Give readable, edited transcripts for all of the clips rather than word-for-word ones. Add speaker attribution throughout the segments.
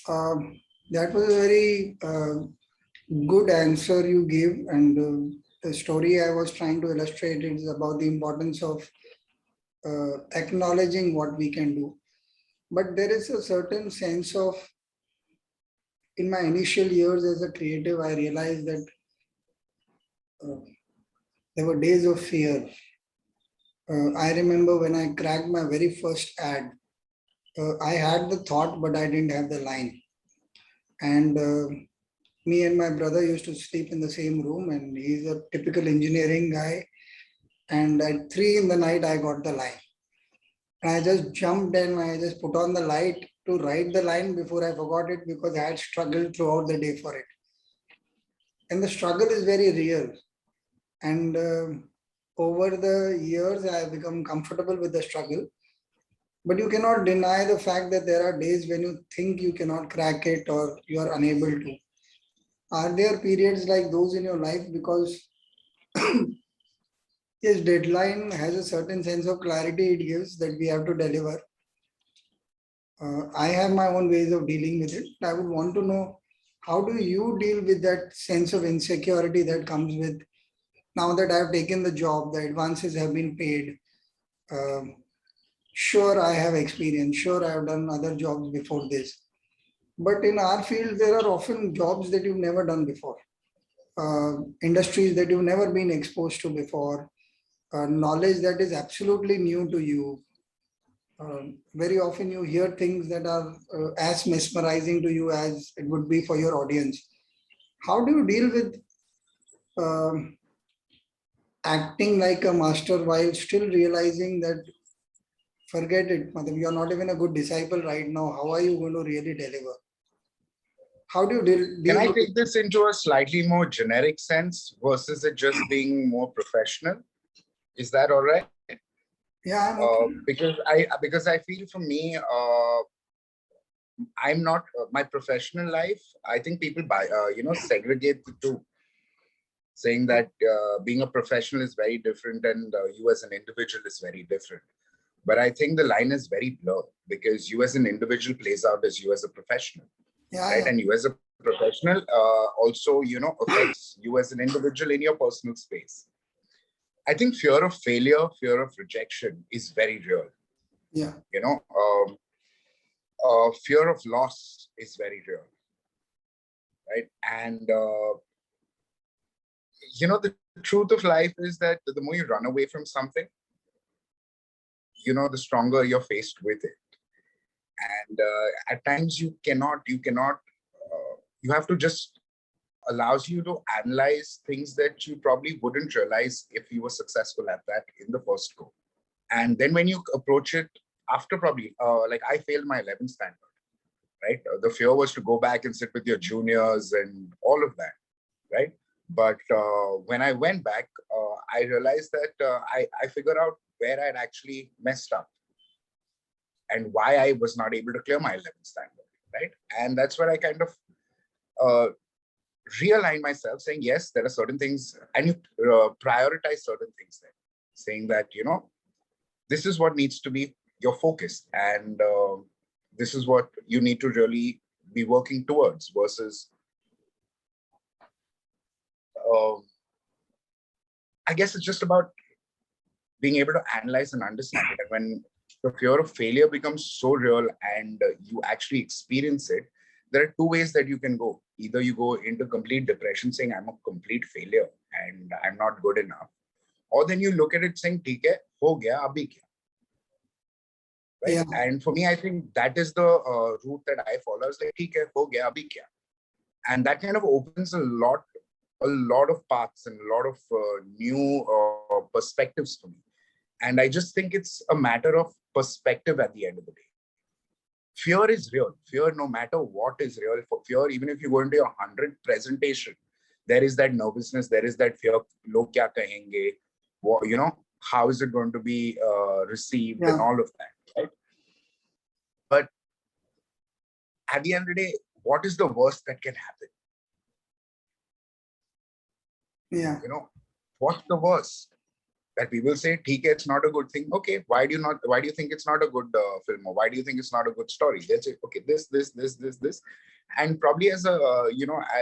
Speaker 1: That was a very good answer you gave, and the story I was trying to illustrate is about the importance of acknowledging what we can do. But there is a certain sense of, in my initial years as a creative, I realized that uh, there were days of fear. I remember when I cracked my very first ad, I had the thought, but I didn't have the line. And me and my brother used to sleep in the same room, and he's a typical engineering guy. And at 3 in the night, I got the line. And I just jumped and I just put on the light to write the line before I forgot it because I had struggled throughout the day for it. And the struggle is very real. And over the years, I have become comfortable with the struggle. But you cannot deny the fact that there are days when you think you cannot crack it or you are unable to. Are there periods like those in your life? Because yes, deadline has a certain sense of clarity it gives that we have to deliver. I have my own ways of dealing with it. I would want to know, how do you deal with that sense of insecurity that comes with, now that I've taken the job, the advances have been paid. Um, sure, I have experience. Sure, I have done other jobs before this. But in our field, there are often jobs that you've never done before, industries that you've never been exposed to before, knowledge that is absolutely new to you. Very often you hear things that are as mesmerizing to you as it would be for your audience. How do you deal with um, acting like a master while still realizing that forget it, madam, you're not even a good disciple right now. How are you going to really deliver? How do you
Speaker 2: Can
Speaker 1: deal
Speaker 2: I
Speaker 1: with it?
Speaker 2: take this into a slightly more generic sense versus it just being more professional? Is that all right?
Speaker 1: Yeah, I'm okay.
Speaker 2: Because I feel for me, I'm not my professional life. I think people segregate the two, saying that being a professional is very different and you as an individual is very different. But I think the line is very blurred because you as an individual plays out as you as a professional,
Speaker 1: Yeah,
Speaker 2: right?
Speaker 1: yeah,
Speaker 2: And you as a professional also, affects you as an individual in your personal space. I think fear of failure, fear of rejection is very real.
Speaker 1: yeah,
Speaker 2: You know, fear of loss is very real, right? And the truth of life is that the more you run away from something, the stronger you're faced with it. And at times you have to just allows you to analyze things that you probably wouldn't realize if you were successful at that in the first go. And then when you approach it after probably, like I failed my 11th standard, right? The fear was to go back and sit with your juniors and all of that, right? But when I went back, I realized that I figured out where I'd actually messed up and why I was not able to clear my 11th standard, right? And that's where I kind of uh, realign myself, saying, yes, there are certain things, and you prioritize certain things there, saying that, this is what needs to be your focus. And this is what you need to really be working towards versus, I guess it's just about being able to analyze and understand it. And when the fear of failure becomes so real and you actually experience it, there are two ways that you can go. Either you go into complete depression saying, I'm a complete failure and I'm not good enough. Or then you look at it saying, theek hai, ho gaya, abhi kya? Right?
Speaker 1: yeah,
Speaker 2: And for me, I think that is the route that I follow. It's like, theek hai, ho gaya, abhi kya? And that kind of opens a lot of paths and a lot of new perspectives for me. And I just think it's a matter of perspective at the end of the day. Fear is real. Fear, no matter what is real, for fear, even if you go into your 100th presentation, there is that nervousness, there is that fear, log kya kahenge, how is it going to be received and
Speaker 1: yeah,
Speaker 2: all of that, right? But at the end of the day, what is the worst that can happen?
Speaker 1: yeah,
Speaker 2: What's the worst? that people say, "Theek hai, it's not a good thing." Okay, why do you think it's not a good film, or why do you think it's not a good story? They'll say, okay, this, and probably as a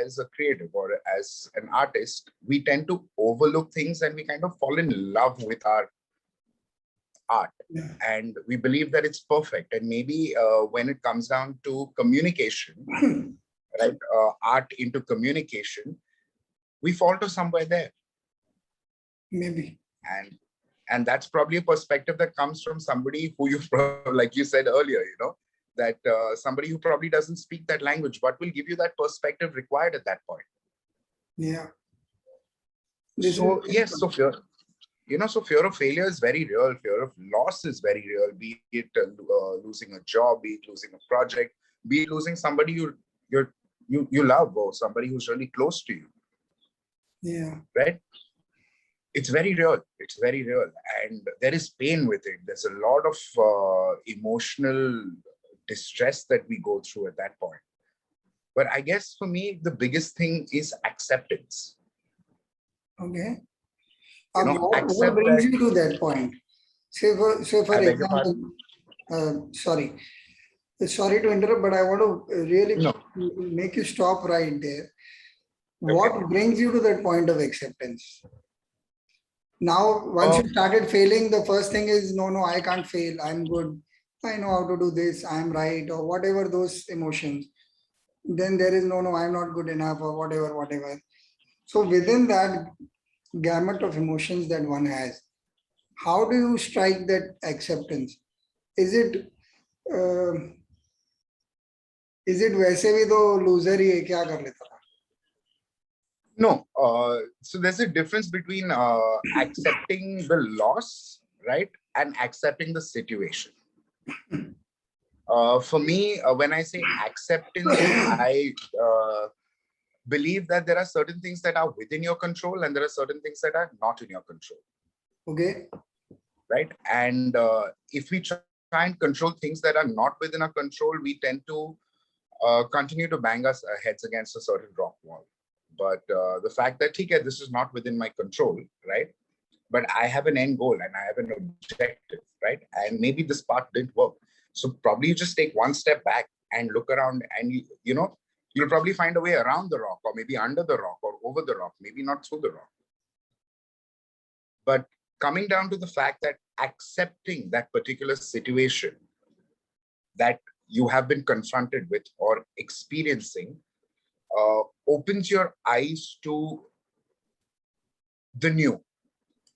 Speaker 2: as a creative or as an artist, we tend to overlook things and we kind of fall in love with our art,
Speaker 1: Yeah.
Speaker 2: and we believe that it's perfect. And maybe when it comes down to communication, right, art into communication, we fall to somewhere there.
Speaker 1: Maybe.
Speaker 2: And that's probably a perspective that comes from somebody who you, like you said earlier, that somebody who probably doesn't speak that language, but will give you that perspective required at that point.
Speaker 1: Yeah.
Speaker 2: So yes, so fear of failure is very real. Fear of loss is very real. Be it losing a job, be it losing a project, be it losing somebody you love, or somebody who's really close to you.
Speaker 1: Yeah.
Speaker 2: Right. It's very real. It's very real. And there is pain with it. There's a lot of emotional distress that we go through at that point. But I guess for me, the biggest thing is acceptance.
Speaker 1: Okay.
Speaker 2: Accept
Speaker 1: What brings
Speaker 2: that.
Speaker 1: you to that point? Say for
Speaker 2: I beg your
Speaker 1: example, sorry to interrupt, but I want to really
Speaker 2: No.
Speaker 1: make you stop right there. What
Speaker 2: Okay.
Speaker 1: brings you to that point of acceptance? Now, once you started failing, the first thing is, no, I can't fail. I'm good. I know how to do this. I'm right, or whatever those emotions. Then there is, no, I'm not good enough, or whatever. So within that gamut of emotions that one has, how do you strike that acceptance? Is it वैसे भी तो loser ही है, क्या कर लेता था?
Speaker 2: No. So there's a difference between accepting the loss, right, and accepting the situation. For me, when I say acceptance, I believe that there are certain things that are within your control and there are certain things that are not in your control.
Speaker 1: Okay.
Speaker 2: Right. And if we try and control things that are not within our control, we tend to continue to bang our heads against a certain rock wall. But the fact that, okay, this is not within my control, right? But I have an end goal and I have an objective, right? And maybe this part didn't work. So probably you just take one step back and look around, and you'll probably find a way around the rock, or maybe under the rock, or over the rock, maybe not through the rock. But coming down to the fact that accepting that particular situation that you have been confronted with or experiencing opens your eyes to the new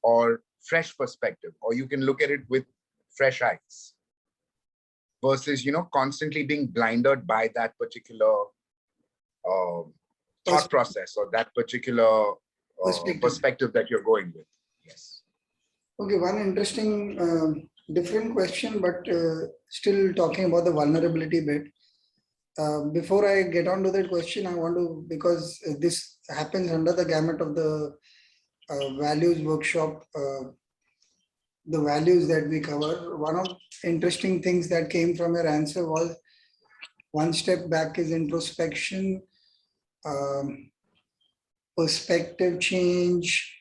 Speaker 2: or fresh perspective, or you can look at it with fresh eyes versus, constantly being blinded by that particular thought process or that particular perspective that you're going with. Yes.
Speaker 1: Okay, one interesting, different question, but still talking about the vulnerability bit. Before I get on to that question, I want to, because this happens under the gamut of the values workshop, the values that we cover. One of interesting things that came from your answer was one step back is introspection, perspective change,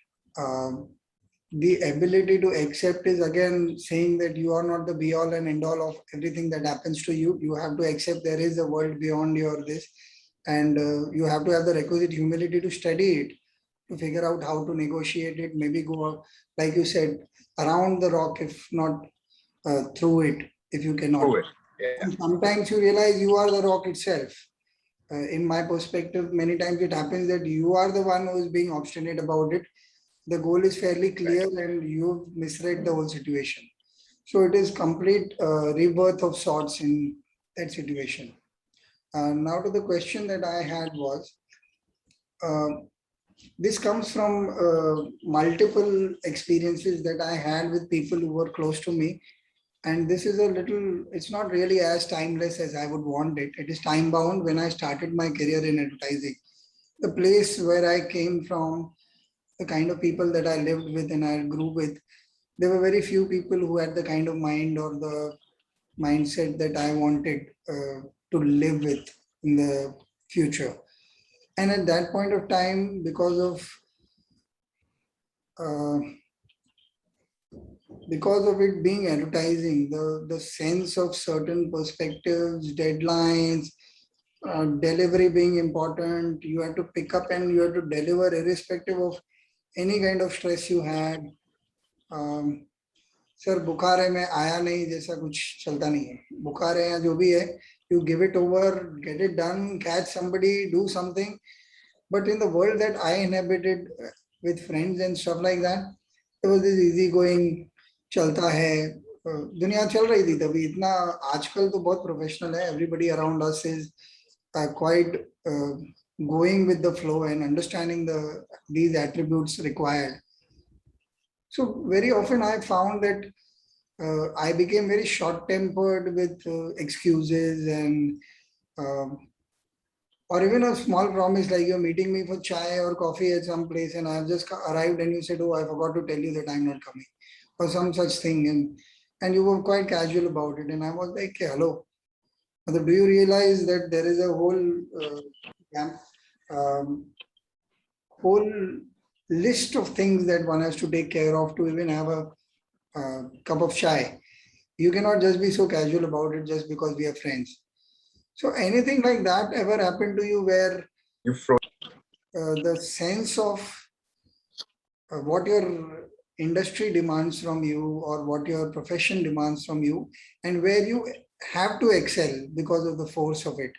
Speaker 1: the ability to accept is again saying that you are not the be all and end all of everything that happens to you. You have to accept there is a world beyond your this, and you have to have the requisite humility to study it, to figure out how to negotiate it, maybe go, like you said, around the rock, if not through it, if you cannot.
Speaker 2: Through it. Yeah.
Speaker 1: And sometimes you realize you are the rock itself. In my perspective, many times it happens that you are the one who is being obstinate about it. The goal is fairly clear, right, and you've misread the whole situation. So it is complete rebirth of sorts in that situation. Now to the question that I had was, this comes from multiple experiences that I had with people who were close to me. And this is a little, it's not really as timeless as I would want it. It is time bound. When I started my career in advertising, the place where I came from, the kind of people that I lived with and I grew with, there were very few people who had the kind of mind or the mindset that I wanted to live with in the future. And at that point of time, because of because of it being advertising, the sense of certain perspectives, deadlines, delivery being important, you have to pick up and you have to deliver irrespective of any kind of stress you had. Sir बुखार है मैं आया नहीं जैसा कुछ चलता नहीं है, बुखार है या जो भी है, you give it over, get it done, catch somebody, do something. But in the world that I inhabited with friends and stuff like that, it was this easy going, चलता है. दुनिया चल रही थी तभी इतना. आजकल तो बहुत प्रोफेशनल है. Everybody around us is quite going with the flow and understanding these attributes required. So very often I found that I became very short-tempered with excuses and or even a small promise like you're meeting me for chai or coffee at some place and I've just arrived and you said, oh, I forgot to tell you that I'm not coming or some such thing. And you were quite casual about it. And I was like, hey, hello. Do you realize that there is a whole list of things that one has to take care of to even have a cup of chai? You cannot just be so casual about it just because we are friends. So anything like that ever happened to you where
Speaker 2: You froze.
Speaker 1: the sense of what your industry demands from you or what your profession demands from you and where you have to excel because of the force of it,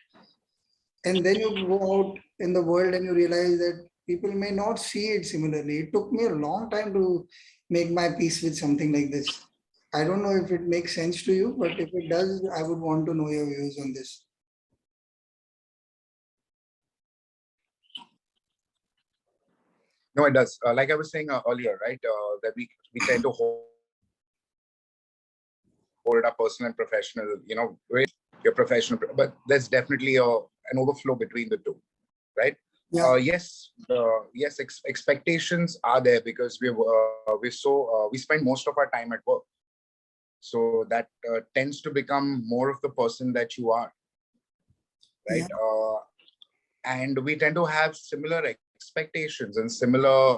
Speaker 1: and then you go out in the world and you realize that people may not see it similarly. It took me a long time to make my peace with something like this. I don't know if it makes sense to you, but if it does, I would want to know your views on this.
Speaker 2: No, it does. Like I was saying earlier, right? That we tend to hold our personal and professional, with your professional, but there's definitely an overflow between the two, right?
Speaker 1: Yeah.
Speaker 2: Yes, expectations are there because we spend most of our time at work, so that tends to become more of the person that you are, right?
Speaker 1: Yeah.
Speaker 2: And we tend to have similar expectations and similar,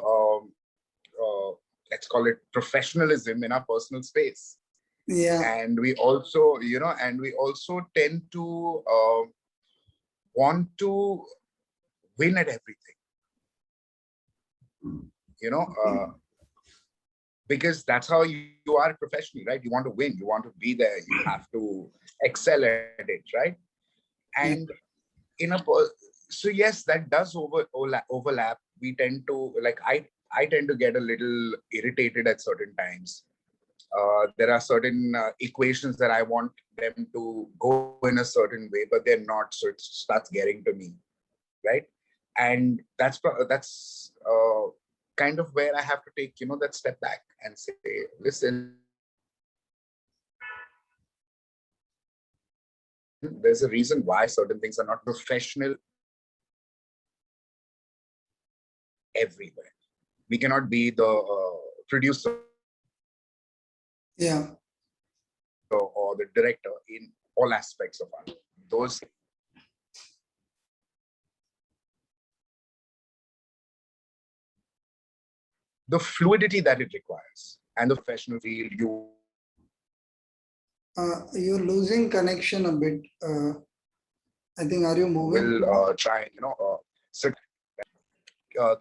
Speaker 2: let's call it professionalism in our personal space.
Speaker 1: Yeah.
Speaker 2: And we also, tend to want to win at everything, because that's how you are professionally, right? You want to win, you want to be there, you have to excel at it, right? And so yes, that does overlap. We tend to, like, I tend to get a little irritated at certain times. There are certain equations that I want them to go in a certain way, but they're not, so it starts getting to me, right? And that's kind of where I have to take, that step back and say, listen, there's a reason why certain things are not professional everywhere. We cannot be the producer,
Speaker 1: Yeah.
Speaker 2: or the director in all aspects of art. Those, the fluidity that it requires and the professional field,
Speaker 1: You're losing connection a bit. I think, are you moving?
Speaker 2: will try, so,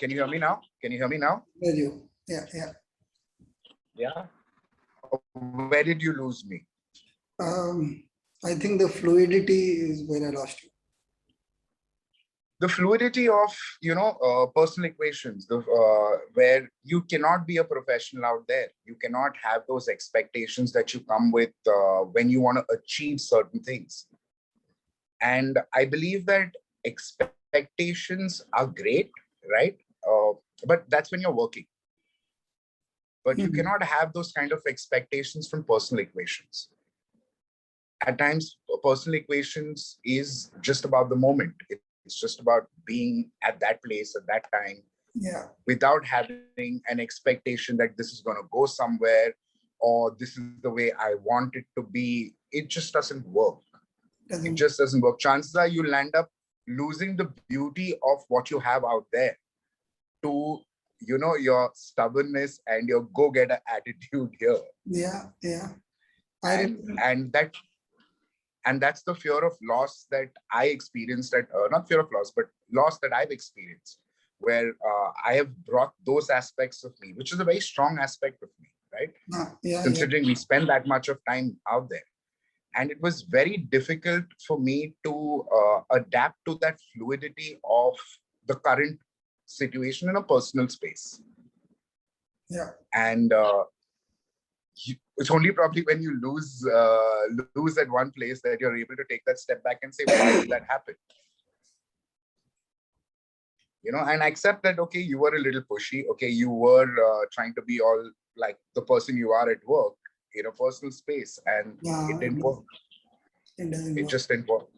Speaker 2: can you hear me now?
Speaker 1: Yeah, yeah.
Speaker 2: Yeah. Where did you lose me?
Speaker 1: I think the fluidity is where I lost you.
Speaker 2: The fluidity of, personal equations, where you cannot be a professional out there. You cannot have those expectations that you come with when you want to achieve certain things. And I believe that expectations are great, right? But that's when you're working. But you cannot have those kind of expectations from personal equations. At times, personal equations is just about the moment. It's just about being at that place at that time, without having an expectation that this is going to go somewhere or this is the way I want it to be. It just doesn't work. It just doesn't work. Chances are you'll end up losing the beauty of what you have out there to your stubbornness and your go-getter attitude here.
Speaker 1: Yeah.
Speaker 2: And that's the fear of loss that I experienced not fear of loss, but loss that I've experienced, where I have brought those aspects of me, which is a very strong aspect of me, right?
Speaker 1: Yeah.
Speaker 2: Considering we spend that much of time out there. And it was very difficult for me to adapt to that fluidity of the current situation in a personal space.
Speaker 1: Yeah.
Speaker 2: And it's only probably when you lose at one place that you're able to take that step back and say, why did that happen? And accept that, okay, you were a little pushy. Okay, you were trying to be all like the person you are at work in a personal space, and it didn't work.
Speaker 1: It doesn't
Speaker 2: It
Speaker 1: work.
Speaker 2: just didn't work.